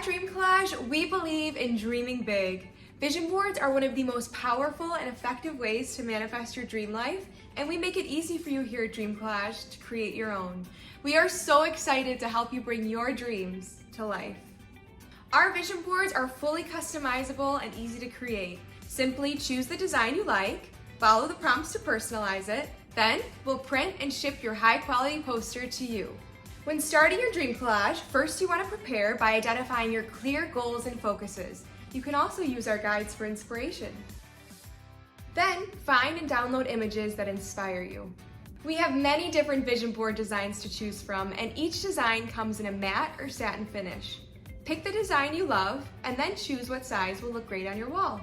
Dream Collage, we believe in dreaming big. Vision boards are one of the most powerful and effective ways to manifest your dream life, and we make it easy for you here at Dream Collage to create your own. We are so excited to help you bring your dreams to life. Our vision boards are fully customizable and easy to create. Simply choose the design you like, follow the prompts to personalize it, then we'll print and ship your high-quality poster to you. When starting your dream collage, first you want to prepare by identifying your clear goals and focuses. You can also use our guides for inspiration. Then, find and download images that inspire you. We have many different vision board designs to choose from, and each design comes in a matte or satin finish. Pick the design you love, and then choose what size will look great on your wall.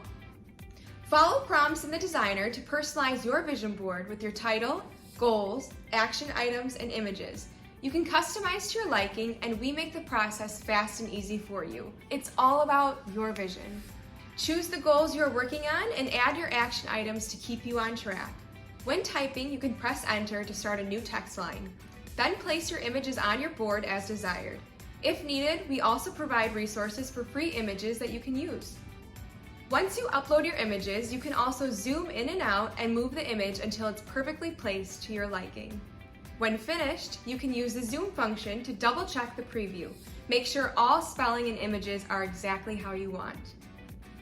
Follow prompts in the designer to personalize your vision board with your title, goals, action items, and images. You can customize to your liking, and we make the process fast and easy for you. It's all about your vision. Choose the goals you're working on and add your action items to keep you on track. When typing, you can press enter to start a new text line. Then place your images on your board as desired. If needed, we also provide resources for free images that you can use. Once you upload your images, you can also zoom in and out and move the image until it's perfectly placed to your liking. When finished, you can use the zoom function to double check the preview. Make sure all spelling and images are exactly how you want.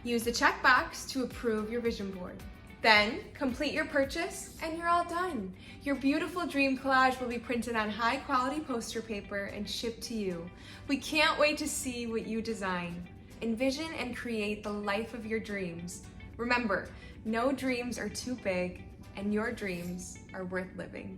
Use the checkbox to approve your vision board. Then, complete your purchase and you're all done. Your beautiful dream collage will be printed on high-quality poster paper and shipped to you. We can't wait to see what you design. Envision and create the life of your dreams. Remember, no dreams are too big, and your dreams are worth living.